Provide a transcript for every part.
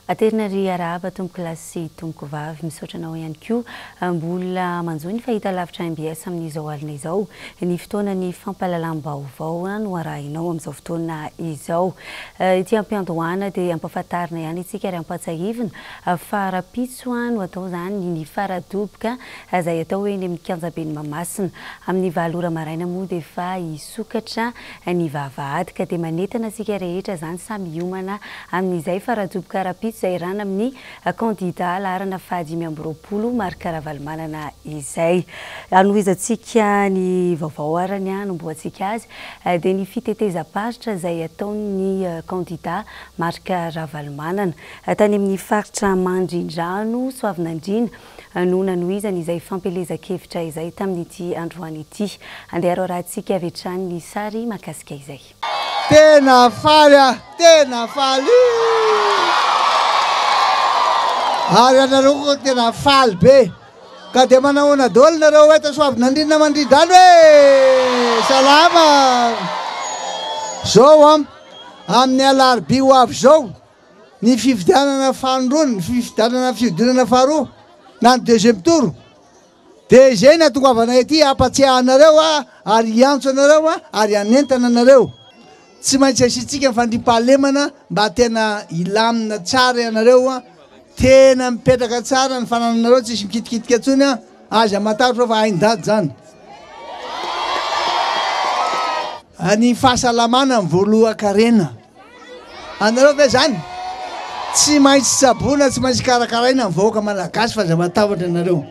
Aterina ry arahaba tomboko lahy sy tomboko vavy misaotra anao ihany koa mbola manjoy ny fahita lavitra MBS amin'izao alina izao ny fotoanany fampahalalam-baovao no arahinao amin'izao fotoana izao ity ampiandohana dia ampahafantarina ihany itsika ary ampatsahivina farapitso no atao zany ny faradoboka izay atao hoe ny amin'ny Kianjabeny Mahamasina amin'ny valora maraina moa dia efa hisokatra ny vavahady ka dia manentana antsika rehetra zany samy hiomana amin'izay faradoboka rapitso izay rana amin'ny kandida laharana fahadimy amby roapolo Marc Ravalomanana izay anohizantsika ny vaovao arany nomboantsika azy dia ny fitetezam-paritra izay ataon'ny kandida Marc Ravalomanana tany amin'ny faritra Mandrindrano Soavinandriana no nanohizany izay fampelezan-kevitra izay tamin'ity androany ity andeha raharantsika avy hatrany ny sary mahakasika izay tena faly ary anareo koa tena faly be ka dia manahoana daholo nareo eto Soavinandriana Mandrindrano hoe salama zao amin'ny alarobia ho avy zao ny fifidianana fahandrony ny fifidianana fiodinana faharoa na ny deuxième tour dia izay natongavana ety ampatsiahanareo ary hiantso anareo ary hanentana anareo tsy maintsy asitsika mifandrimpahalemana mba tena ilamina tsara ianareo tena mipetraka tsara ny fanananareo tsisy mikitikitika tsony aza matahotra fa haindady zany ny fahasalamana mivoalohan-karena anareo ve zany tsy maintsy sabona tsy maintsy karakaraina mivahoaka malagasy fa za matahotra anareo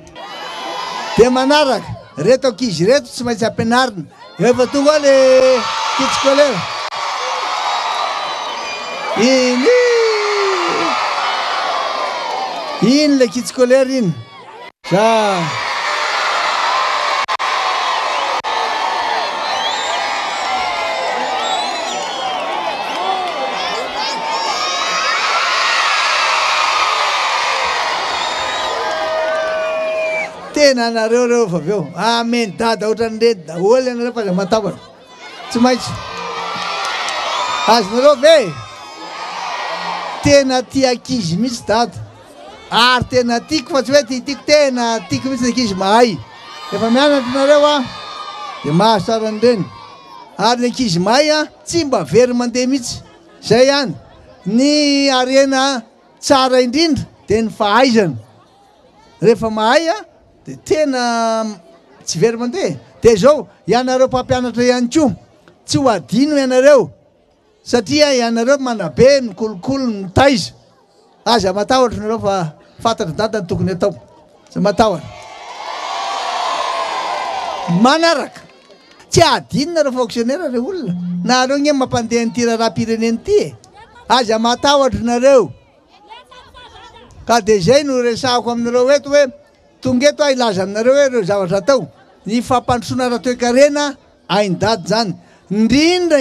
dia manaraka reto ankizy reto tsy maintsy ampianarina efa tonga le kitskolera iny le kitskolera iny za tena anareo reo fa aveo ameny dada ohatrany rety daholo anareo fa za matahotra tsy maintsy azonareo ve tena tia ankizy mihitsy dada ary tena tiako fa tsy hoe tiako tena tiako mihitsy ny ankizy mahay efa mianatra nareo dia mahazo tsara an'ireny ary ny ankizy mahay tsy mba very mandeha mihitsy zay ihany ny arena tsara indrindra dia ny fahaizana rehefa mahay dia tena tsy very mandeha dia zao ianareo mpampianatra ihany koa tsy ho adino ianareo satria ianareo manabe mikolokolo ny taiza aza matahotra nareo fa fantatra dada ny tokony atao za matahotra manaraka tsy adinona reo fonctionnaire re olona nareo nye mampandeha nyty raharam-pireneny ty aza matahotra nareo ka dia zay no resahako aminareo eto hoe tonga eto ilaza aminareo hoe reo zavatra atao ny fampandrosoana raha toe-karena haindady zany indrindra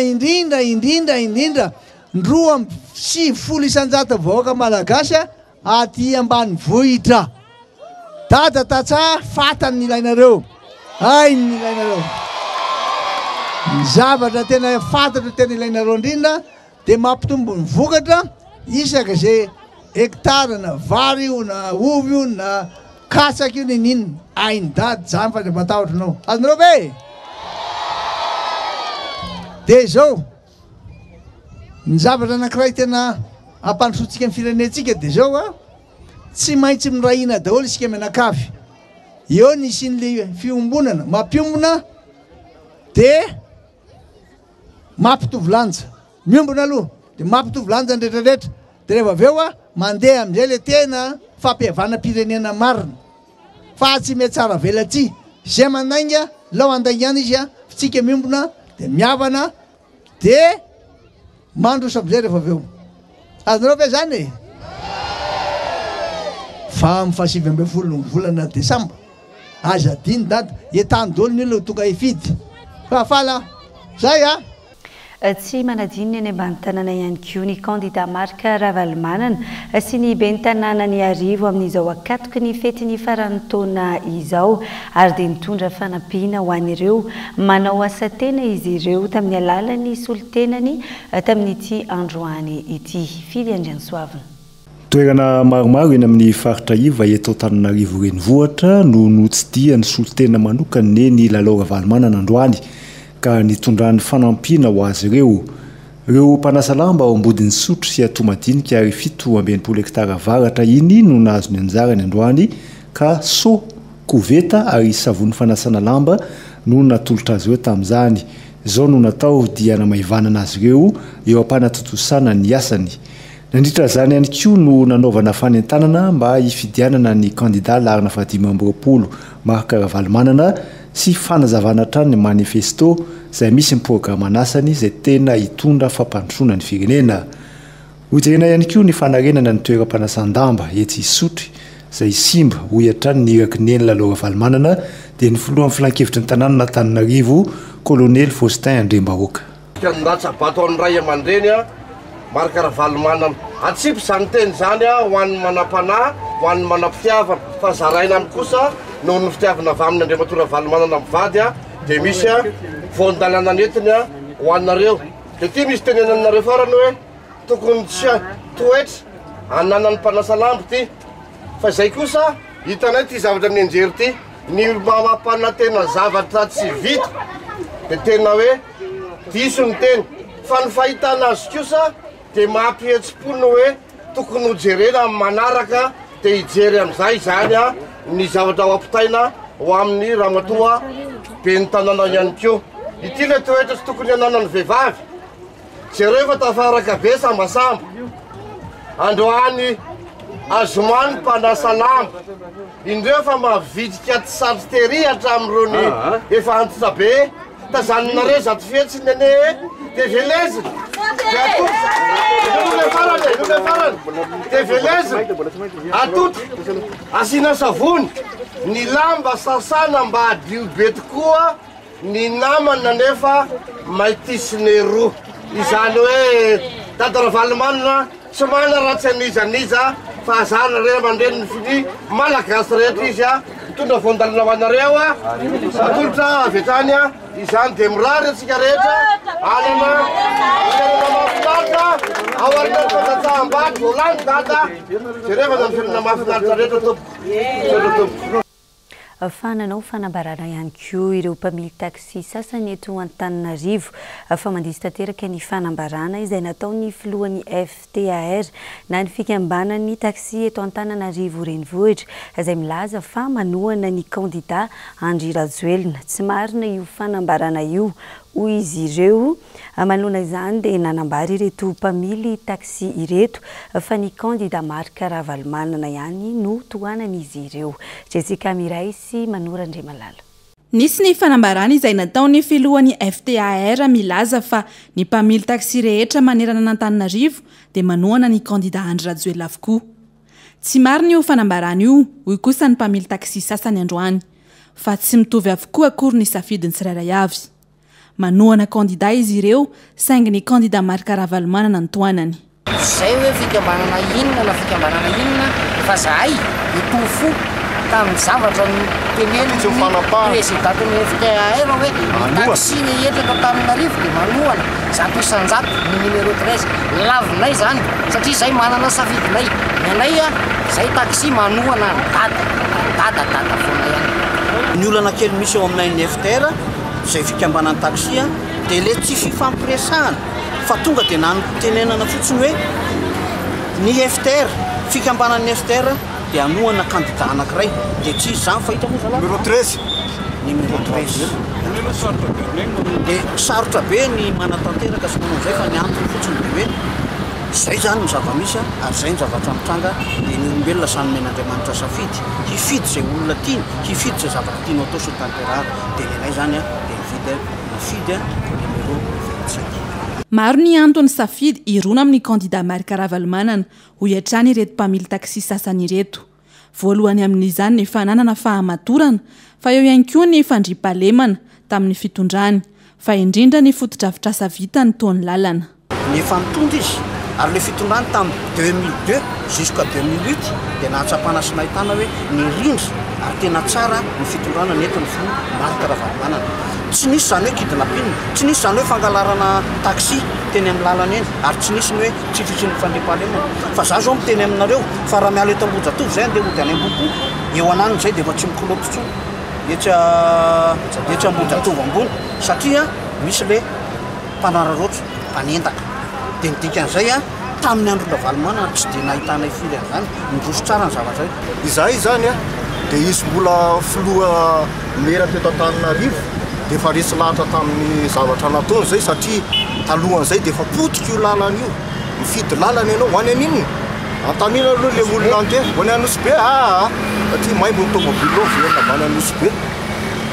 2,50 isanjata vahoaka malagasy aty ambany vohitra dada tatsa fatany ny ilainareo ay ny ilainareo ny zavatra tena fantatra tena ilainareo indrindra dia mampitombo ny vokatra isaka zay hektara na vary io na ovy io na katsaka io ninina aindady zany fa de matahotra anao azonareo ve dia zao ny zavatra anankiray tena ampandrosotsika ny firenentsika dia zao tsy maintsy mirahina daholo isika mianakavy eo nisy n'le fiombonana mampiombona dia mampitovy lanja miombona aloha dia mampitovy lanja nrehetrarehetra dia rehefa aveo mandeha amin'izay le tena fampihavana-pirenena marina fa tsy mety tsara velatsy zay manainga lao andaingana izy fitsika miombona dia miavana dia mandroso am'izay rehefa aveo azonareo ve zany fa mifasivy amby folo ny volana desambra aza diny dada etany dolo ny olona tonga hifidy fa fala zay tsy manadininy any ambany tanàna ihany koa ny kandida Marc Ravalomanana sy ny ben'ny tanàna ny arivo amin'izao akatoky ny fetiny faran'ny taona izao ary dia nitondra fanampiana ho an'ireo manao asa tena izy ireo tamin'ny alalan'ny solotenany tamin'ity androany ity Fidy Andrianosoavina toerana maromaro eny amin'ny faritra iva eto Antananarivo renivohitra no notsidihany solotena manokana ny lalao Valomanana androany ka nitondran'ny fanampiana ho azy ireo mpanasa lamba ao ambodin'ny sotro sy atomadinika ary 7 hektara varatra iny no nahazo ny anjarany androany ka so koveta ary savony fanasana lamba no natolotra azy ireo tamin'izany. Izao no natao dia namaivanana azy ireo eo ampanatotosana ny asany. Nandritra zany ihany koa no nanaovana fanentanana mba hifidianana ny kandida larina 2020 Marc Ravalomanana sy fanazavana trano ny manifesto izay misy ny programme anasany izay tena hitondra fampandrosoana ny firenena. Hojerena ihany koa ny fanarenana ny toeram-panasan-damba etsy Isotry izay simba ho hiatrany ny irakineny lalao Ravalomanana dia ny filohan'ny filan-kevitry ny tanàna n'Antananarivo Colonel Faustin Andrembahoaka. Kandidat-Sabato ray aman-dreny Marc Ravalomanana atsipy zany teny zany ho an'ny manam-panahy ho an'ny manam-pitiavana fa zaraina amin'ny kosa noho ny fitiavana avy amin'ny Andriamatoa Ravalomanana mivady dia misy voan-dalana netiny ho anareo dia ty misy tenenanareo farany hoe tokony tsy toetra ananan'ny mpanasa lamba ty fa izay kosa hitanay ty zavatra mianjery ty ny mamapana-tena zavatra tsy vita dia tena hoe diso ny teny fa ny fahitana azy kosa dia mampihetsipony hoe tokony hojerena manaraka dia hijery amin'izay zany ny zavatra ao ampitaina ho amin'ny ramatoa be ny tanàna ihany koa. Ity le toetra tsy tokony ananany vehivavy jereo fa tafaraka be sambasamba androany azomany mpanasa lamba indreo fa mavidika ty saritery hatramin'irony efa antitra be tazanonareo zato fihetsiny ane dia veleziny dia veleziny atoto asina savony ny lamba sasana mba adio be tokoa ny namana nefa maitisiny roa izany hoe Dada Ravalomanana tsy mana ratsy anizaniza fa zana re mandreny ny fini malagasy rehetra izy mitondra voan-dalana ho anareo atolotra avy hatrany izany dia mirary atsika rehetra anana mafinaritra ao arinany fantatsaham-bady voalany dada jereva zany firenena mafinaritra rehetra tompo. Fananao fanambarana ihany koa ireo mpamily taxi sasany eto Antananarivo fa mandisy tanteraka ny fanambarana izay nataony filohan'ny FTAR na ny fikambanany taxi eto Antananarivo renivohitra izay milaza fa manohana ny kandida Andry Rajoelina. Tsy marina io fanambarana io hoy izy ireo. Manoloana izany dia nanambary ireto mpamily taxi ireto fa ny kandida Marc Ravalomanana ihany no tohanan'izy ireo. Jessica Miray sy Manora Andriamalala. Nisy ny fanambarana izay nataony filohan'ny FTAR milaza fa ny mpamily taxi rehetra manerana n'Antananarivo dia manohana ny kandida Andry Rajoelina avokoa. Tsy marina io fanambarana io hoy kosa ny mpamily taxi sasany androany fa tsy mitovy avokoa akory ny safidiny tsirairay avy. Manohana kandida izy ireo saingy ny kandida Marc Ravalomanana ny tohanany. Zay hoe fikambanana inona na fikambanana inona fa zahay itofo tamin'ny zavatra ny teneny presidentan'ny FTAR hoe taxi rehetra Antananarivo dia manohana zato isanjato ny numéro 13 lavinay zany satria zay manana safidinay anay zay taxi manohana dada foana ihany. Ny olana kely misy eo aminay ny FTAR zay fikambanany taxi dia le tsy fifampiresahana fa tonga dia nanotenenana fotsiny hoe ny FTAR fikambanan'ny FTAR dia anohana kandida anankiray dia tsy izany fahita numéro 13 dia sarotra be ny manatanteraka sy manao izay fa ny antony fotsiny dia hoe zay zany ny zava-misy ary zay ny zavatra mitranga dia ny olombelona sanymen'Andriamanitra safidy hifidy zay olona tiany hifidy zay zavatra tianao atao sy ny tanterahary dia nenay zany dia mifidy numéro 25. Maro ny antony safidy irona amin'ny kandida Marc Ravalomanana ho hiatrany ireto mpamily taxi sasany ireto. Voalohany amin'izany ny fananana fahamatorana fa eo ihany koa ny fandriampahalemana tamin'ny fitondrany fa indrindra ny fotodrafitrasa vita ny taon'ny lalana. Ny efa mitondra izy ary le fitondrany tamin'ny 2002 jusqu'à 2008 dia nahatsapana sy nahitana hoe ny rindry ary tena tsara ny fitondrana neto ny filoha Marc Ravalomanana tsy nisy zany hoe kidnapping, tsy nisy zany hoe fangalarana taxi teny amin'ny lalana eny, ary tsy nisy ny hoe tsifitsiny fandriam-pahalemana. Fa za zao miteny aminareo fa raha miala eto Ambojatovo zay andeha hody any Ambohipo, eo ananiny zay dia efa tsy mikolopy intsony etsy Ambojatovo ambony, satria misy le mpanararoatra mpanendaka. Dia ny dikan'izay tamin'ny andro Ravalomanana tsy dia nahitana ifiry an'izany, nindroso tsara ny zavatra izay zany dia izy mbola filoha mera teto Antananarivo dia efa resy lahatra tamin'ny zavatra nataony zay, satria talohan'izay dia efa potika io lalana io, mifidy lalana ianao ho any aninona antanina aloha le olona anty ho any Anosibe satria maimbo ny tômôbilo velona avy any Anosibe.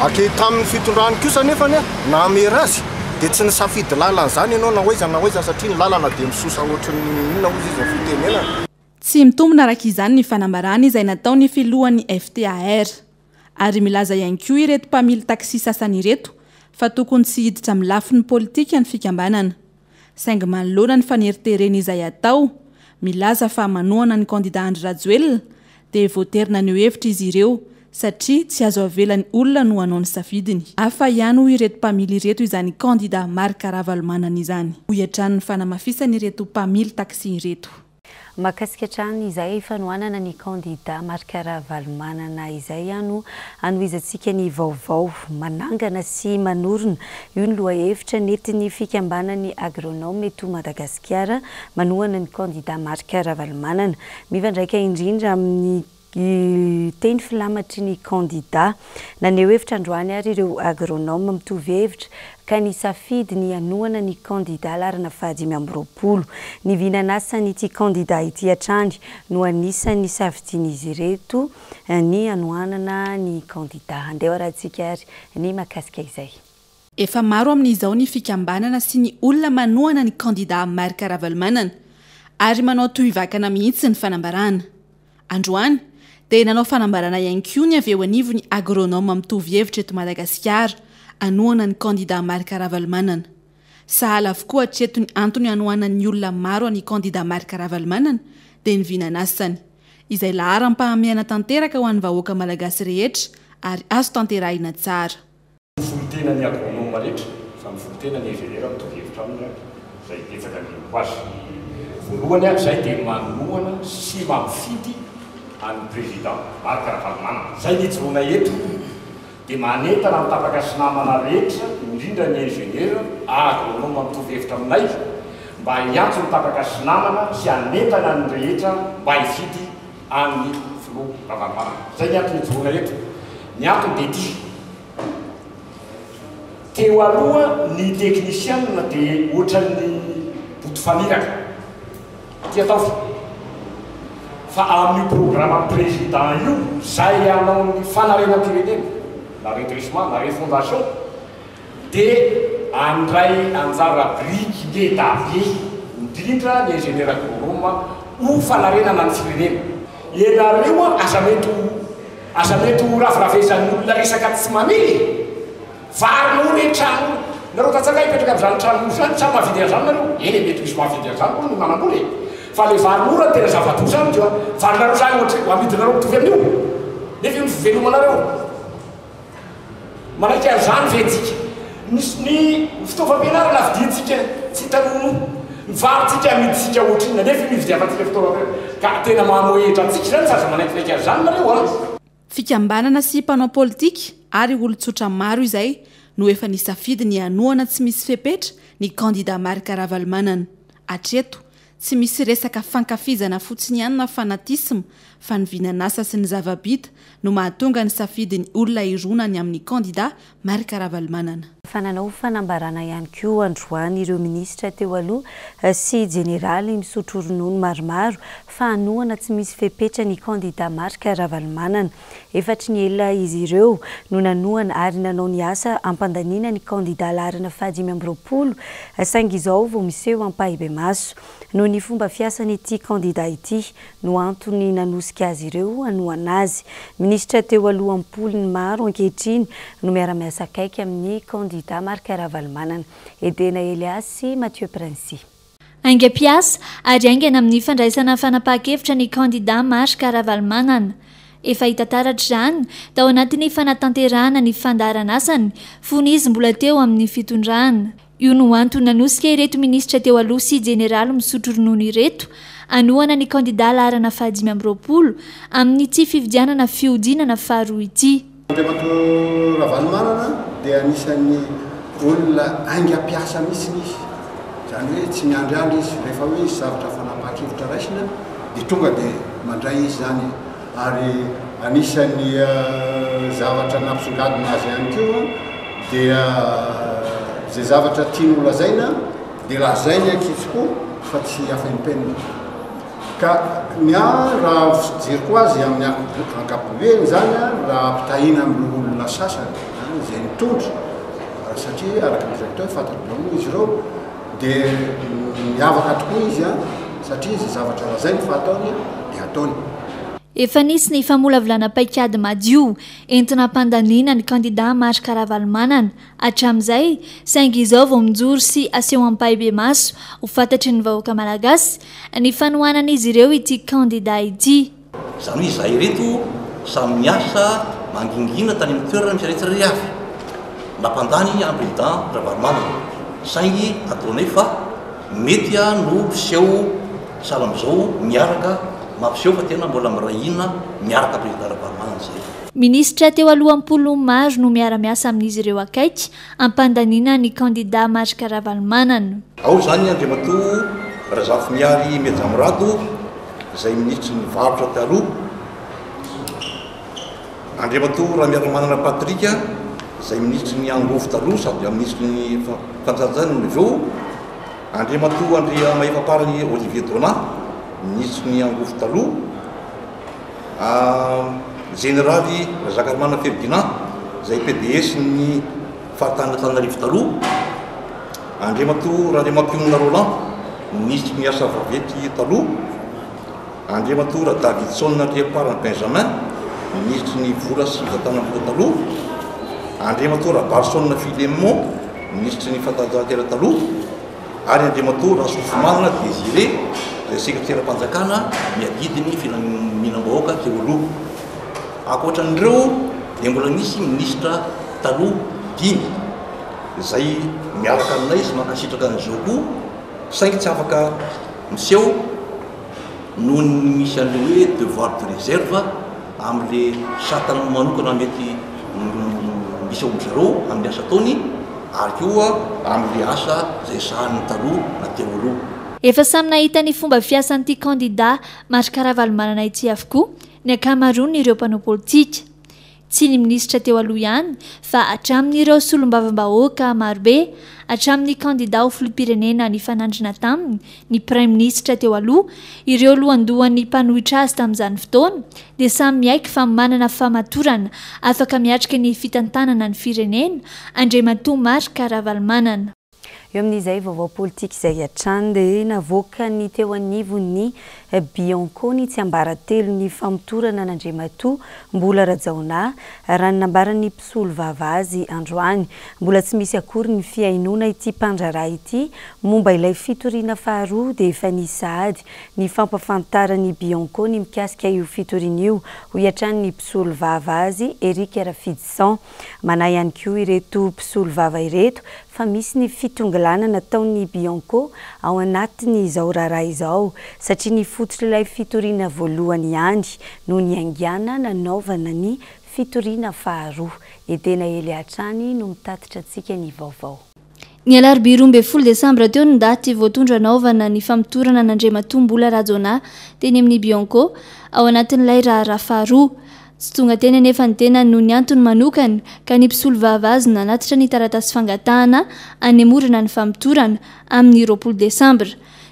Ake tamin'ny fitondrany kosa nefany namera azy dia tsy nisafidy lalana zany ianao na hoaiza satria ny lalana dia misosa ohatran'ny inona ozy izy ny fitenenana. Tsy mitombona araka izany ny fanambarana izay nataony filohan'ny FTAR, ary milaza ihany koa ireto mpamily taksi sasany ireto fa tokony tsy hiditra amin'ny lafin'ny politika ny fikambanana. Saingy manoloana ny faneritereny izay atao, milaza fa manohana ny kandida Andry Rajoelina dia voaterina ny hevitra izy ireo satria tsy azo avelan'ny olona no hanao ny safidiny. Hafa ihany ho ireto mpamily ireto izany kandida Marc Ravalomanana izany. Hoiatran'ny fanamafisany ireto mpamily taksi ireto. Mahakasika hatrany izay fanohanana ny kandida Marc Ravalomanana izay no anohizantsika ny vaovao manangana sy manorina. Io ny lohahevitra nentin'ny fikambanany agronome eto Madagasikara manohana ny kandida Marc Ravalomanana. Mifandraika indrindra amin'ny teny filamatry ny kandida naneho hevitra androany ary ireo agronome mitovy hevitra ka ny safidy ny anohana ny kandida larana fahadimy-amby-roapolo. Ny vinanasany ity kandida ity hatrany no anisany safidian'izy ireto ny anohanana ny kandida. Andeha arahantsika ary ny mahakasika izay. Efa maro amin'izao ny fikambanana sy ny olona manohana ny kandida Marc Ravalomanana ary manao tohivakana mihitsy ny fanambarana. Androany dia nanao fanambarana ihany koa ny avy eo anivo ny agronome mitovy hevitra eto Madagasikara anohana ny kandida Marc Ravalomanana. Sahala avokoa hatreto ny antony anohana ny olona maro ny kandida Marc Ravalomanana dia ny vinanasany izay laharam-pahamehana tanteraka ho an'ny vahoaka malagasy rehetra ary azo tanterahina tsara. Folotena ny agronome rehetra fa mifolotena ny ingénieur mitovy hevitra aminy izay betsaka ny hoazy. Voalohany izay dia manohana sy mampifidy an'ny président Marc Ravalomanana. Zay nijoroana eto dia manentana mitapaka sy namana rehetra indrindra ny ingénieur agronome mitovy hevitra aminay mba hiantso mitapaka sy namana sy anentana ny rehetra mba hifidy amin'ny filoha Ravalomanana. Zay ny antony nijoroana eto. Ny antony dia ity: teo aloha ny teknisianina dia ohatran'ny boto faniraka ty atao fa amin'ny programme président io zay anao ny fanarenam-pirenena na redressement na refondation dia andray anjara briky ledabe indrindra ny ingénieur agronome ho fanarenana ny firenena. Ianareo aza mety ho raviravezan'ny olona resaka tsy mamily varino re trano nareo tatsaka hipetraka amin'izany trano zany samy mahavidy an'izany nareo eny mety misy mahavidy an'izany koa ny manamboly fa le varinora tena zava-to zany tia varinareo zany ohatra amidinareo mitovy amin'io nefa io ny fivelomanareo manaiky an'izany vetsika ny fitaovam-pianarana lavidintsika tsy hitanono mivaritsika amiditsika ohatrina nefa mividiavantsika fitaovana ka tena mamoehitra antsika zany saza manaiky an'izany nareo Fikambanana sy mpanao politika ary olon-tsotra maro izay no efa nisafidy ny anohana tsy misy fepetra ny kandida Marc Ravalomanana. Hatreto tsy misy resaka fankafizana fotsiny ihany na fanatisma fa ny vinanasa sy ny zava-bita no mahatonga ny safidy ny olona ironany amin'ny kandida Marc Ravalomanana. Fananao fanambarana ihany koa androany ireo ministra teo aloha sy jeneraly misotro ronono maromaro fa anohana tsy misy fepetra ny kandida Marc Ravalomanana. Efatry ny ela izy ireo no nanohana ary nanao ny asa ampandaniana ny kandida larana fahadimy-amby-roapolo saingy izao vao miseho ampahibe maso. No ny fomba fiasan'ity kandida ity no antony nanosika azy ireo anohana azy. Ministra teo aloha ampolony maro ankehitriny no miara-miasa akaiky amin'ny kandida Marc Ravalomanana. Edena Elias sy Mathieu Princy. Aingam-piasa ary aingana amin'ny fandraisana fanapahan-kevitra ny kandida Marc Ravalomanana. efa hitataratra izany tao anatin'ny fanatanterahana ny fandaharanasany fony izy mbola teo amin'ny fitondrana. Io no antony nanosika ireto minisitra teo aloha sy jeneraly misotro ronono ireto anohana ny kandida laharana fahadimy amby roapolo amin'ny tsy fifidianana fiodinana faharoa ity. Andriamato Ravalomanana dia anisan'ny olona aingam-piasa mihitsy izy. Zany hoe tsy miandriandry izy rehefa hoe izy zavatra fanapahan-kevitra raisina dia tonga dia mandray izy zany. Ary anisan'ny zavatra nampisongadina azy ihany koa dia zay zavatra tiany lazaina dia lazainy ankizy fa tsy afenpenina. Ka raha fijeriko azy amin'ny ankapobeny zany raha ampitahina amin'ny olona sasany izay mitondra satria araka an'izay atao fantatr'olono izy ireo dia miavaka tokoa izy satria izy zavatra lazainy fa ataony dia ataony. Efa nisy ny famolavolana-paikady madio entina hampandaniana ny kandida Marika Ravalomanana hatramin'izay saingy izao vao mijoro sy aseho ampahaibe maso ho fantatry ny vahoaka malagasy ny fanohanan'izy ireo ity kandida ity. Izany hoe izahay reto samy miasa mangingina tany amin'ny toerana misy rehetra avy nampandany amin'ny président Ravalomanana saingy ataonay fa mety no piseho sahala amin'izao miaraka mampiseho fa tena mbola mirahina miaraka président Ravalomanana zay. Ministra teo aloha ampolo maro no miara-miasa amin'izy ireo akaiky ampandaniana ny kandida Marika Ravalomanana. Ao zany Andriamato Razafimiary Miajamorado izay ministry ny varotra taloha, Andriamato Ramiaramanana Patrika izay ministry ny angofo taloha sady ministry ny fanjanjana aveo, Andriamato Andrea Mahefaparany Olivier Donat ministry ny angofo taloha, généraly Razakarimana Ferdinand izay PDS ny fahatany Antananarivo taloha, Andriamato Randriamampiona Roland ministry ny asa vavety taloha, Andriamato Davidson Andriaparany Benjamin ministry ny vola sy fitantanam-bola taloha, Andriamato Barson Filemon ministry ny fantanjahantena taloha, ary Andriamato Rasofimanana Désiré izay sekretera-panjakana miadidiny filaminam-bahoaka teo aloha. Ankoatran'ireo dia mbola misy ministra taloha 5 izay miaraka aminay sy mankasitraka an'izao koa saingy tsy afaka miseho noho ny misy an'ilay hoe devoir de réserve amin'ilay satana manokana mety miseho zareo amin'ny asa taony ary koa amin'ilay asa izay sahan'ny taloha na teo aloha. Efa samy nahita ny fomba fiasan'ity kandida Marika Ravalomanana ity avokoa ny ankamaroany ireo mpanao politika. Tsy ny ministra teo aloha ihany fa hatramin'ireo solombavam-bahoaka marobe, hatramin'ny kandida ho filoham-pirenena ny fanandrina taminy ny prime ministre teo aloha, ireo lohandohan'ny mpanohitra azy tamin'izany fotoana dia samy miaiky fa manana famatorana afaka miatrika ny fitantanana ny firenena Andriamato Marika Ravalomanana. Eo amin'izay vaovao politika izay hatrany dia navoaka ny teo anivon'ny Bianco ny tsy ambaratelo ny famotorana n'Andriamato mbola Rajaona raha nambarany mpisolo vavazy androany. Mbola tsy misy akory ny fiainona ity mpandraraha ity momba ilay fitoriana faharoa dia efa nisady ny fampafantarany Bianco ny mikasika io fitoriana io ho hiatrany ny mpisolo vavazy Eric Rafidson. Manahy ihany koa ireto mpisolo vava ireto fa misy ny fitongalana nataon'ny Bianco ao anatiny izao raharaha izao satria ny fototra ilay fitoriana voalohany ihany no ny angiana nanaovana ny fitoriana faharoa. Edena Hely Hatrany no mitatitra antsika ny vaovao. Ny alarobia 12 Desambra teo ny daty voatondra naovana ny famotorana n'Andriamato mbola Rajaona teny amin'ny Bianco ao anatin'ilay raharaha faharoa. Tsy tonga teny anefa ny tena noho ny antony manokana ka ny mpisolo vavazy nanatitra ny taratasy fangatahana anemorana ny famotorana amin'ny 20 Desambra.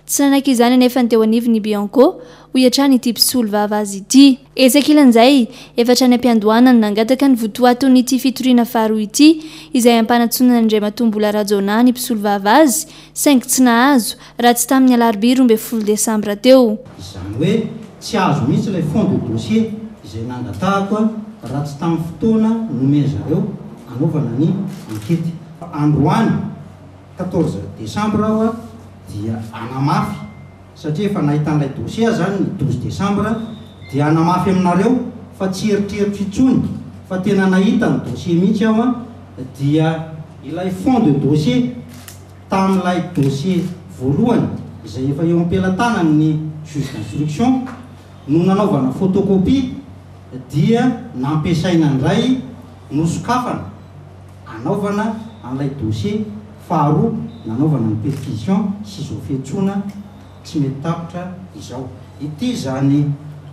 Tsy nanaiky izany anefa ny teo anivon'ny Bianco ho hiatrany ity mpisolo vavazy ity. Esakilan'izay efatra ny ampiandohanany nangataka ny votoaton'ity fitoriana faharoa ity izay ampanatsonana Andriamato mbola Rajaona ny mpisolo vavazy saingy tsy nahazo raha tsy tamin'ny alarobia 12 Desambra teo. Izany hoe tsy azo mihitsy ilay fond de dossier izay nangatahako raha tsy tamin'ny fotoana nomeny zareo anaovana ny ankety. Androany 14 Desambra aho dia anamafy satria efa nahitan'ilay dossier zany ny 12 Desambra dia anamafy aminareo fa tsy eritreritra itsony fa tena nahita ny dossier mihitsy aho a dia ilay fond de dossier tamin'ilay dossier voalohany izay efa eo am-pelantanany ny juge d'instruction no nanaovana photocopie dia nampiasaina ndray nosokafana anaovana an'ilay dossier faharoa nanaovana ny perquisition sy izao fiantsoana tsy mety tapitra izao ity zany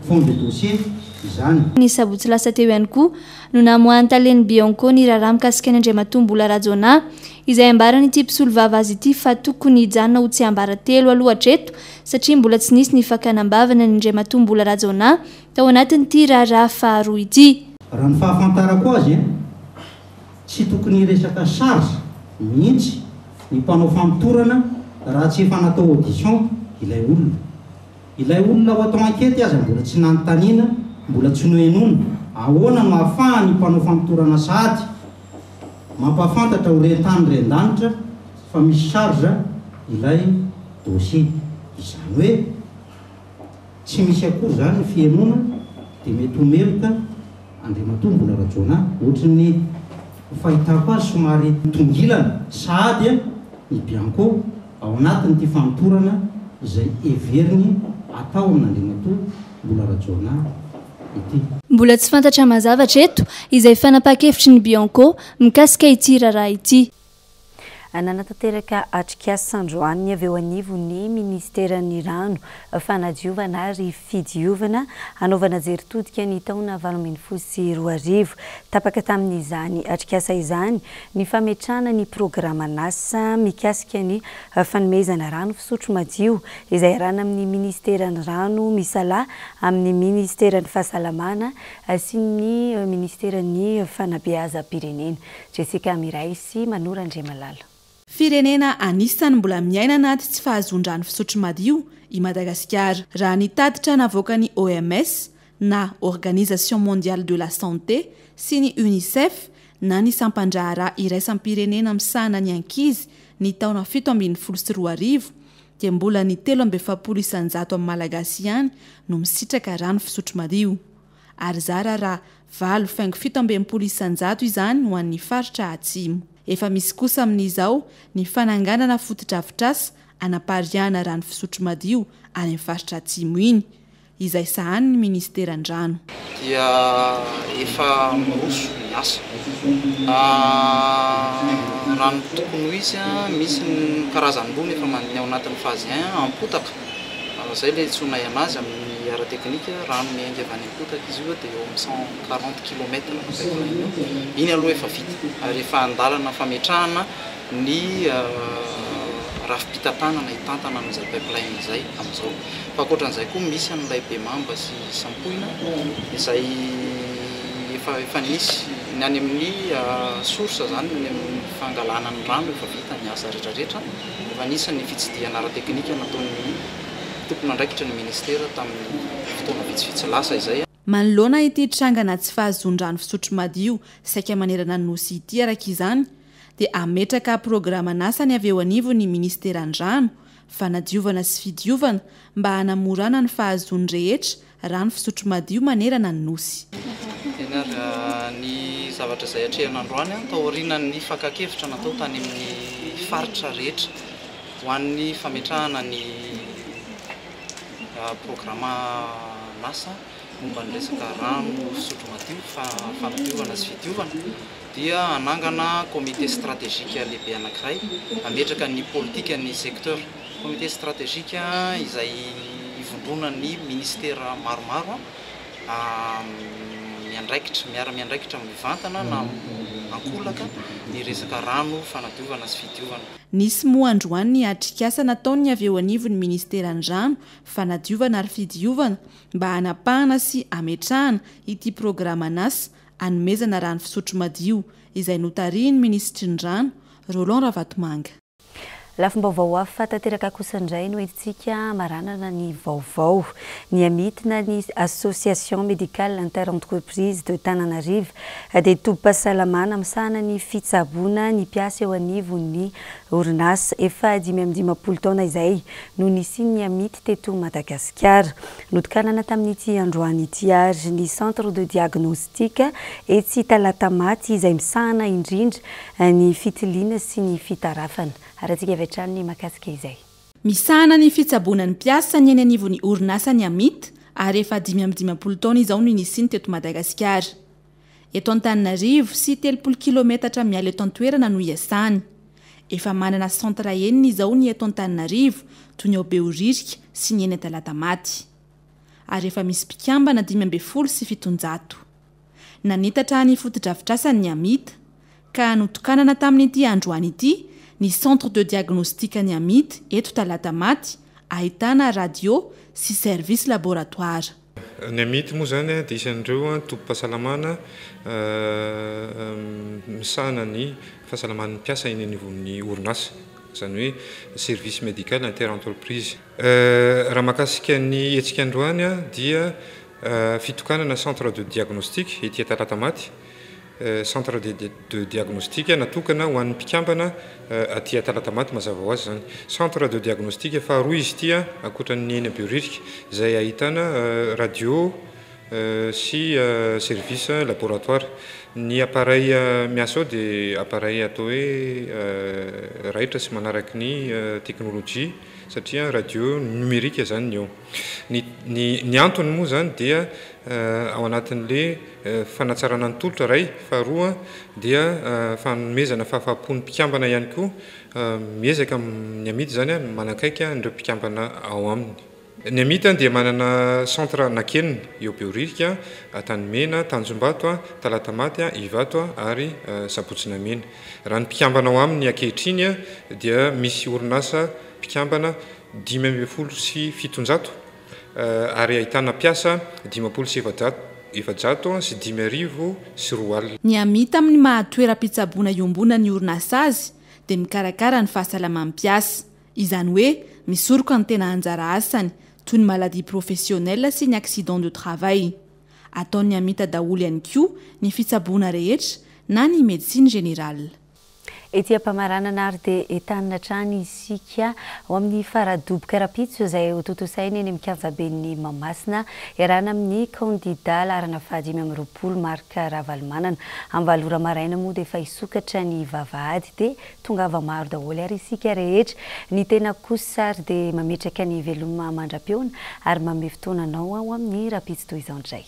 fond de dossier izany ny sabotsy lasa teo ihany koa no namoahany taleny Bianco ny raharaha mikasika ny Andriamatombola Rajona izay ambarany ity mpisolo vava azy ity fa tokony hijanona ho tsy ambara telo aloha hatreto satria mbola tsy nisy ny fakanambavana ny Andriamatombola Rajona tao anatin'ity raharaha faharoa ity. Raha ny fahafantarako azy tsy tokony resaka charge mihitsy ny mpanao fampitorana raha tsy efa natao audition ilay olona ho atao ankety azy mbola tsy nanontaniana mbola tsy nohenona ahoana no ahafahany mpanao fampitorana sahady mampafantatra ho rentany rendanitra fa misy charge ilay dossier izany hoe tsy misy akory zany ny fihenona dia mety homeloka Andriamatombola Rajona ohatrany fahitako azy somary tongilana sahady ny Bianco ao anatin'ity fampitorana izay everiny atao amin'Andriamatombola Rajona ity. Mbola tsy fantatra mazavatra eto izay fanapa-kevitry ny Bianco mikasika ity raharaha ity. Nanatateraka atrikasa androany avy eo anivon'ny ministeran'ny rano fanadiovana ary fidiovana anaovana jeritodika ny taona 2024 tapaka tamin'izany atrikasa izany ny fametrahana ny programa nasa mikasika ny fanomezana rano fisotro madio izay arahana amin'ny ministeran'ny rano misalaha amin'ny ministeran'ny fahasalamana sy ny ministeran'ny fanabeazam-pirenena. Jessica Miray sy Manora Andriamalala. Firenena anisany mbola miaina anaty tsy fahazon-drano fisotro madio i Madagasikara raha nitatitra navoaka ny OMS na Organisation Mondiale de la Santé sy ny UNICEF na ny sampandraharaha iraisam-pirenena misahana ny ankizy ny taona 2017 dia mbola ny 370 amin'ny Malagasy ihany no misitraka rano fisotro madio ary zara raha 7.70 izany ho an'ny faritra atsimo. Efa misy kosa amin'izao ny fananganana fotodrafitrasa anapariana rano fisotro madio any amin'ny faritra atsimo iny izay sahany ny ministeran-drano. Dia efa miroso miasa rano tokony ho izy misy ny karazany roa efa mandeha ao anatin'ny fazy 1 ampotaka zay ilay tsona anazy amin'ny ara teknika rano miainga avy any ampotaka izy io dia eo amin'ny 140 km iny aloha efa vita ary efa andalana fametrahana ny rafi-pitantanana hitantana amin'izay pipeline izay amin'izao fa ankoatran'izay koa misy an'ilay Bemamba sy Sampoina izay efa nisy ny any amin'ny source zany ny amin'ny fangalana ny rano efa vita ny asa rehetrarehetra efa nisy ny fitsidiana ara teknika nataon'ny tokony andraikitra ny ministera tamin'ny fotoana vitsivitsy lasa izay. Manoloana ity trangana tsy fahazon-drano fisotro madio saika manerana ny nosy ity araka izany dia ametraka programa nasany avy eo anivon'ny ministeran-drano fanadiovana sy fidiovana mba hanamorana ny fahazony rehetra rano fisotro madio manerana ny nosy. Ny zavatra izay atrehan'androany taorianany fakakevitra natao tany amin'ny faritra rehetra ho an'ny fametrahana ny programa nasa momba ny resaka rano fisotro madio fanadiovana sy fidiovana dia anangana comité stratégique lehibe anankiray ametraka ny politika ny secteur comité stratégique izay ivondrona ny ministera maromaro miara-miandraikitra mivantana na ankolaka ny resaka rano fanadiovana sy fidiovana. Nisy moa androany ny atrikasa nataony avy eo anivon'ny ministeran-drano fanadiovana ary fidiovana mba hanapahana sy ametrahana ity programa nasa hanomezana rano fisotro madio izay notarian'ny ministry ny rano Roland Ravatomanga. Lafim-baovao hafa tanteraka kosa indray no entintsika maranana ny vaovao. Ny amitina ny Association Médicale Interentreprise de Tananarive dia tobim-pahasalamana misahana ny fitsaboana ny mpiasa eo anivon'ny orinasa efa 5 taona izay no nisy ny amity teto Madagasikara. Notokanana tamin'ity androany ity ary ny centre de diagnostic etsy Talatamaty izay misahana indrindra ny fitiliana sy ny fitarafana. Aratsika vetrany makasika izay. Misahana ny fitsaboana ny mpiasa ny eny anivon'ny orinasa ny amity ary efa 5 taona izao no nisiny teto Madagasikara. Eto Antananarivo sy 30 kilometatra miala eto an-toerana no iasany. Efa manana centre enina izao ny eto Antananarivo toy ny ao Behoririka sy ny eny Talatamaty. Ary efa misy mpikambana 5 sy 700. Nanitatra ny fotodrafitrasany ny amita ka notokanana tamin'ity androany ity ny centre de diagnostic ny amity eto Talatamaty ahitana radio sy service laboratoire. Ny amity moa zany dia isan'ireo tobim-pahasalamana misahana ny fahasalaman'ny mpiasa eny anivon'ny orinasa, izany hoe service médical interentreprise. Raha mahakasika ny hetsika androany dia fitokanana centre de diagnostic etỳ Talatamaty. Centre de diagnostic natokana ho an'ny mpikambana atỳ Talatamaty mazava ho azy zany. Centre de diagnostic faharoa izy ity ankoatran'ny eny Behoririka izay ahitana radio sy service laboratoire. Ny appareil miasa ao dia appareil atao hoe raitra sy manaraky ny teknôlôjia satria radio numérika zany eo. Ny antony moa zany dia ao anatin'le fanatsarana ny tolotra ray, faharoa dia fanomezana fahafapon'ny mpikambana ihany koa miezaka ny amity zany manakaiky ireo mpikambana ao aminy. Ny amity dia manana centre anankenina eo Behoririka, Tanimena, Tanjombato, Talatamaty, Ivato ary Sabotsinamena. Raha ny mpikambana ao aminy ankehitriny dia misy orinasa mpikambana 5 sy 700 ary ahitana mpiasa 5 sy 700 sy 5,000 sy 4 alina. Ny amita amin'ny mahatoeram-pitsaboana iombona ny orinasa azy dia mikarakara ny fahasalaman'ny mpiasa, izany hoe misoroka ny tena anjara asany toy ny maladie professionnelle sy ny accident de travail. Ataon'ny amita daholo ihany koa ny fitsaboana rehetra na ny médecine générale. Ety ampamaranana ary dia entanina trany isika ao amin'ny faradoboka rapitso izay ho totosaina eny amin'ny kianjaben'ny Mahamasina iarahana amin'ny kandida laharana faha 5 marika Ravalomanana. Amin'ny valora maraina moa dia efa hisokatra ny vavahady dia tongava maro daholo ary isika rehetra. Ny tena kosa ary dia mametraka ny veloma mandram-peona ary manome fotoana anao ao amin'ny rapitso toy izao indray.